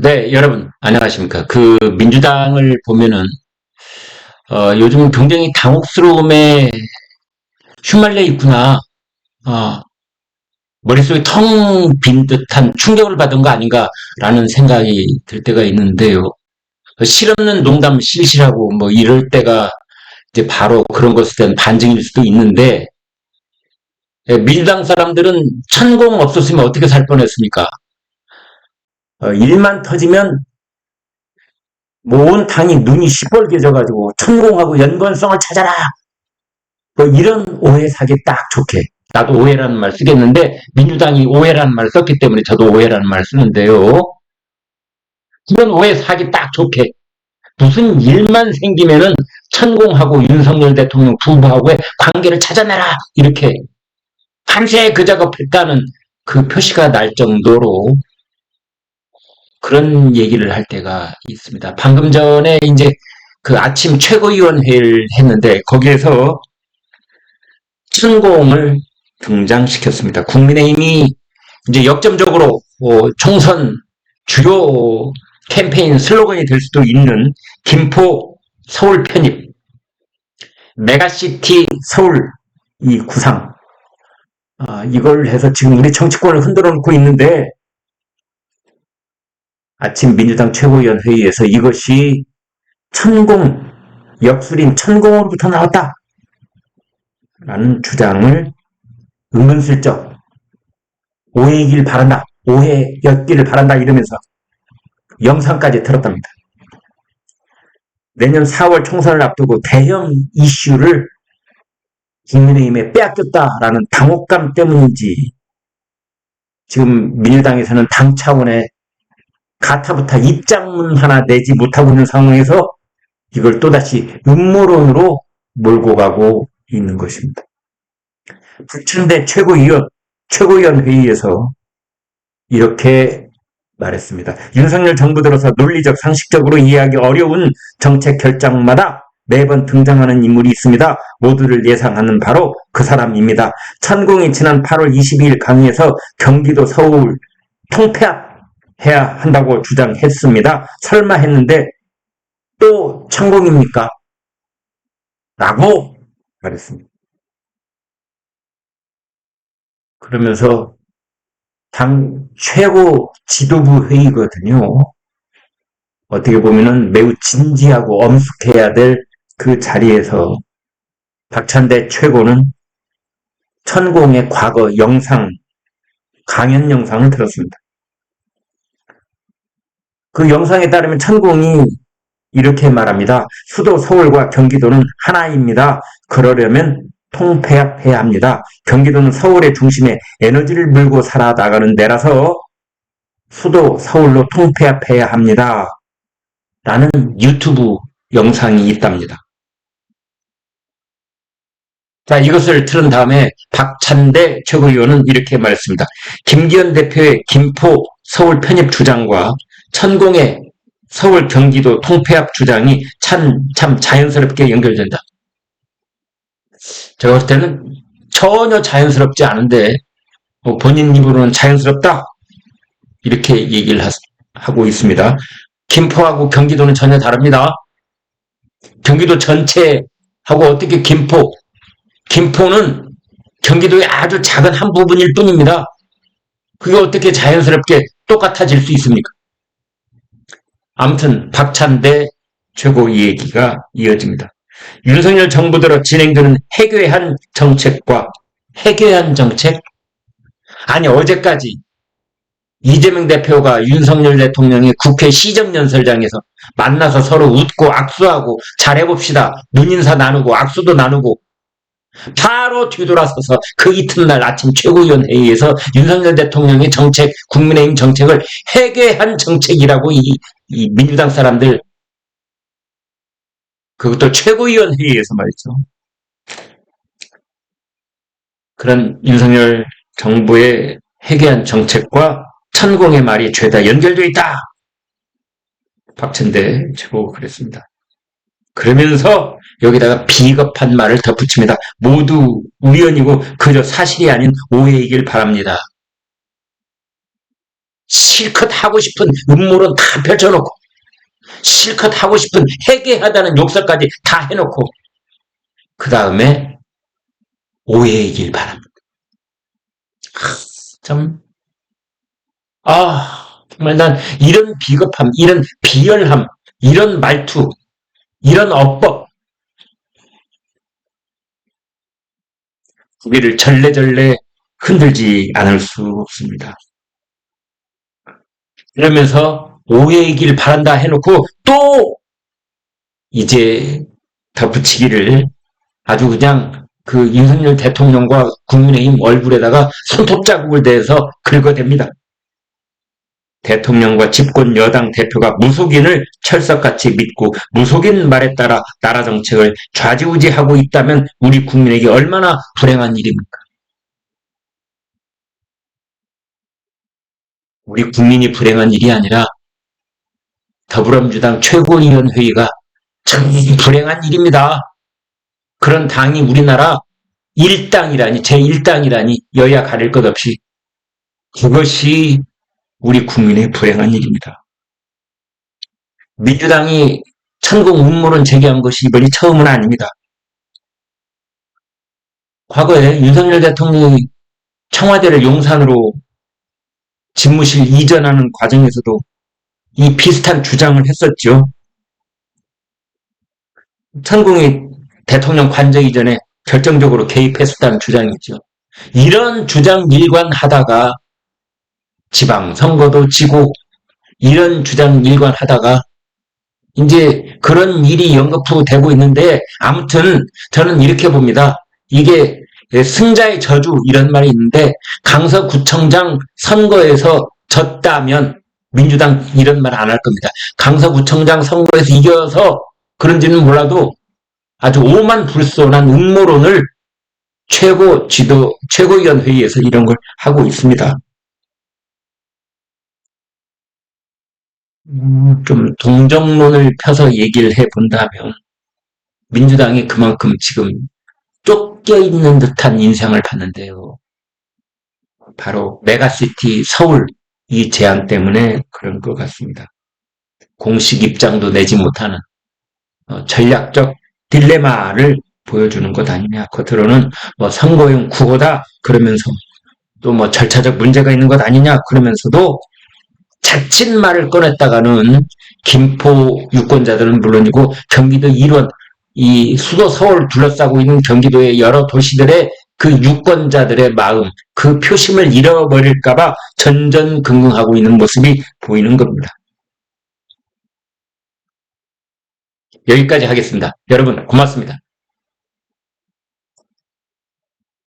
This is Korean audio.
네, 여러분, 안녕하십니까. 민주당을 보면은, 요즘 굉장히 당혹스러움에 휘말려 있구나. 어, 머릿속에 텅 빈 듯한 충격을 받은 거 아닌가라는 생각이 들 때가 있는데요. 실없는 농담 실시라고 뭐 이럴 때가 이제 바로 그런 것에 대한 반증일 수도 있는데, 민주당 사람들은 천공 없었으면 어떻게 살 뻔했습니까? 일만 터지면 온 당이 눈이 시뻘개져가지고 천공하고 연관성을 찾아라. 뭐 이런 오해 사기 딱 좋게. 나도 오해라는 말 쓰겠는데 민주당이 오해라는 말 썼기 때문에 저도 오해라는 말 쓰는데요. 이런 오해 사기 딱 좋게. 무슨 일만 생기면은 천공하고 윤석열 대통령 부부하고의 관계를 찾아내라. 이렇게 밤새 그 작업했다는 그 표시가 날 정도로 그런 얘기를 할 때가 있습니다. 방금 전에 이제 그 아침 최고위원회를 했는데 거기에서 천공을 등장시켰습니다. 국민의힘이 이제 역점적으로 총선 주요 캠페인 슬로건이 될 수도 있는 김포 서울 편입, 메가시티 서울 이 구상, 이걸 해서 지금 우리 정치권을 흔들어 놓고 있는데 아침 민주당 최고위원 회의에서 이것이 천공, 역술인 천공으로부터 나왔다 라는 주장을 은근슬쩍 오해이길 바란다, 오해였기를 바란다 이러면서 영상까지 틀었답니다. 내년 4월 총선을 앞두고 대형 이슈를 국민의힘에 빼앗겼다라는 당혹감 때문인지 지금 민주당에서는 당 차원의 가타부타 입장문 하나 내지 못하고 있는 상황에서 이걸 또다시 음모론으로 몰고 가고 있는 것입니다. 부천대 최고위원 회의에서 이렇게 말했습니다. 윤석열 정부 들어서 논리적 상식적으로 이해하기 어려운 정책 결정마다 매번 등장하는 인물이 있습니다. 모두를 예상하는 바로 그 사람입니다. 천공이 지난 8월 22일 강의에서 경기도 서울 통폐합해야 한다고 주장했습니다. 설마 했는데 또 천공입니까? 라고 말했습니다. 그러면서 당 최고 지도부 회의거든요. 어떻게 보면은 매우 진지하고 엄숙해야 될 그 자리에서 박찬대 최고는 천공의 과거 영상, 강연 영상을 들었습니다. 그 영상에 따르면 천공이 이렇게 말합니다. 수도 서울과 경기도는 하나입니다. 그러려면 통폐합해야 합니다. 경기도는 서울의 중심에 에너지를 물고 살아나가는 데라서 수도 서울로 통폐합해야 합니다. 라는 유튜브 영상이 있답니다. 자, 이것을 틀은 다음에 박찬대 최고위원은 이렇게 말했습니다. 김기현 대표의 김포 서울 편입 주장과 천공의 서울 경기도 통폐합 주장이 참 자연스럽게 연결된다. 제가 볼 때는 전혀 자연스럽지 않은데 본인 입으로는 자연스럽다 이렇게 얘기를 하고 있습니다. 김포하고 경기도는 전혀 다릅니다. 경기도 전체하고 어떻게 김포는 경기도의 아주 작은 한 부분일 뿐입니다. 그게 어떻게 자연스럽게 똑같아질 수 있습니까? 아무튼 박찬대 최고 이 얘기가 이어집니다. 윤석열 정부 들어 진행되는 해괴한 정책? 아니 어제까지 이재명 대표가 윤석열 대통령이 국회 시정연설장에서 만나서 서로 웃고 악수하고 잘해봅시다. 눈인사 나누고 악수도 나누고 바로 뒤돌아서서 그 이튿날 아침 최고위원 회의에서 윤석열 대통령의 정책, 국민의힘 정책을 해괴한 정책이라고 이 민주당 사람들 그것도 최고위원 회의에서 말이죠. 그런 윤석열 정부의 해괴한 정책과 천공의 말이 죄다 연결되어 있다. 박찬대 최고 그랬습니다. 그러면서 여기다가 비겁한 말을 덧붙입니다. 모두 우연이고 그저 사실이 아닌 오해이길 바랍니다. 실컷 하고 싶은 음모론 다 펼쳐놓고 실컷 하고 싶은 해괴하다는 욕설까지 다 해놓고 그 다음에 오해이길 바랍니다. 참, 정말 난 이런 비겁함, 이런 비열함, 이런 말투, 이런 어법, 고개를 절레절레 흔들지 않을 수 없습니다. 이러면서 오해이길 바란다 해놓고 또 이제 덧붙이기를 아주 그냥 그 윤석열 대통령과 국민의힘 얼굴에다가 손톱 자국을 대서 긁어댑니다. 대통령과 집권 여당 대표가 무속인을 철석같이 믿고 무속인 말에 따라 나라 정책을 좌지우지하고 있다면 우리 국민에게 얼마나 불행한 일입니까? 우리 국민이 불행한 일이 아니라 더불어민주당 최고위원회의가 참 불행한 일입니다. 그런 당이 우리나라 1당이라니, 제1당이라니 여야 가릴 것 없이 그것이 우리 국민의 불행한 일입니다. 민주당이 천공 음모론 제기한 것이 이번이 처음은 아닙니다. 과거에 윤석열 대통령이 청와대를 용산으로 집무실 이전하는 과정에서도 이 비슷한 주장을 했었죠. 천공이 대통령 관저 이전에 결정적으로 개입했었다는 주장이죠. 이런 주장 일관하다가 지방선거도 지고 이런 주장 일관하다가 이제 그런 일이 연거푸 되고 있는데 아무튼 저는 이렇게 봅니다. 이게 승자의 저주 이런 말이 있는데 강서구청장 선거에서 졌다면 민주당 이런 말 안 할 겁니다. 강서구청장 선거에서 이겨서 그런지는 몰라도 아주 오만불손한 음모론을 최고위원회의에서 이런 걸 하고 있습니다. 좀 동정론을 펴서 얘기를 해본다면 민주당이 그만큼 지금 쫓겨있는 듯한 인상을 받는데요. 바로 메가시티 서울 이 제안 때문에 그런 것 같습니다. 공식 입장도 내지 못하는 전략적 딜레마를 보여주는 것 아니냐. 겉으로는 뭐 선거용 구호다 그러면서 또 뭐 절차적 문제가 있는 것 아니냐 그러면서도 자칫 말을 꺼냈다가는 김포 유권자들은 물론이고 경기도 일원 이 수도 서울 둘러싸고 있는 경기도의 여러 도시들의 그 유권자들의 마음, 그 표심을 잃어버릴까봐 전전긍긍하고 있는 모습이 보이는 겁니다. 여기까지 하겠습니다. 여러분 고맙습니다.